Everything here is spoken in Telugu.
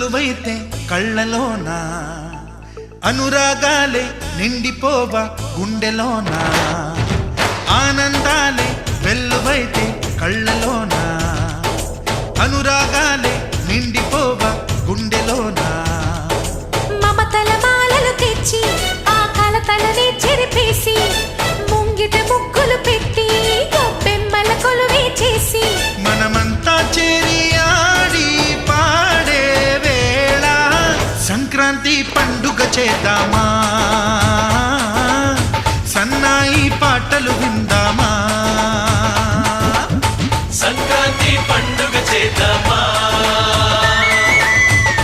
వెల్లువైతే కళ్ళలోన అనురాగాలే నిండిపోవ గుండెలోన ఆనందాలే వెల్లువైతే కళ్ళలోన అనురాగాలే నిండిపోవ గుండెలోన మమతల మాలలు తెచ్చి ఆ కలతలనే చెరిపేసి ముంగిట ముగ్గులు పెట్టి గొప్పెమ్మల కొలువే చేసి మనమంతా చేరి ఆడి పాడే వేళ సంక్రాంతి పండుగ చేద్దామా సన్నాయి పాటలు విందామా సంక్రాంతి పండుగ చేద్దామా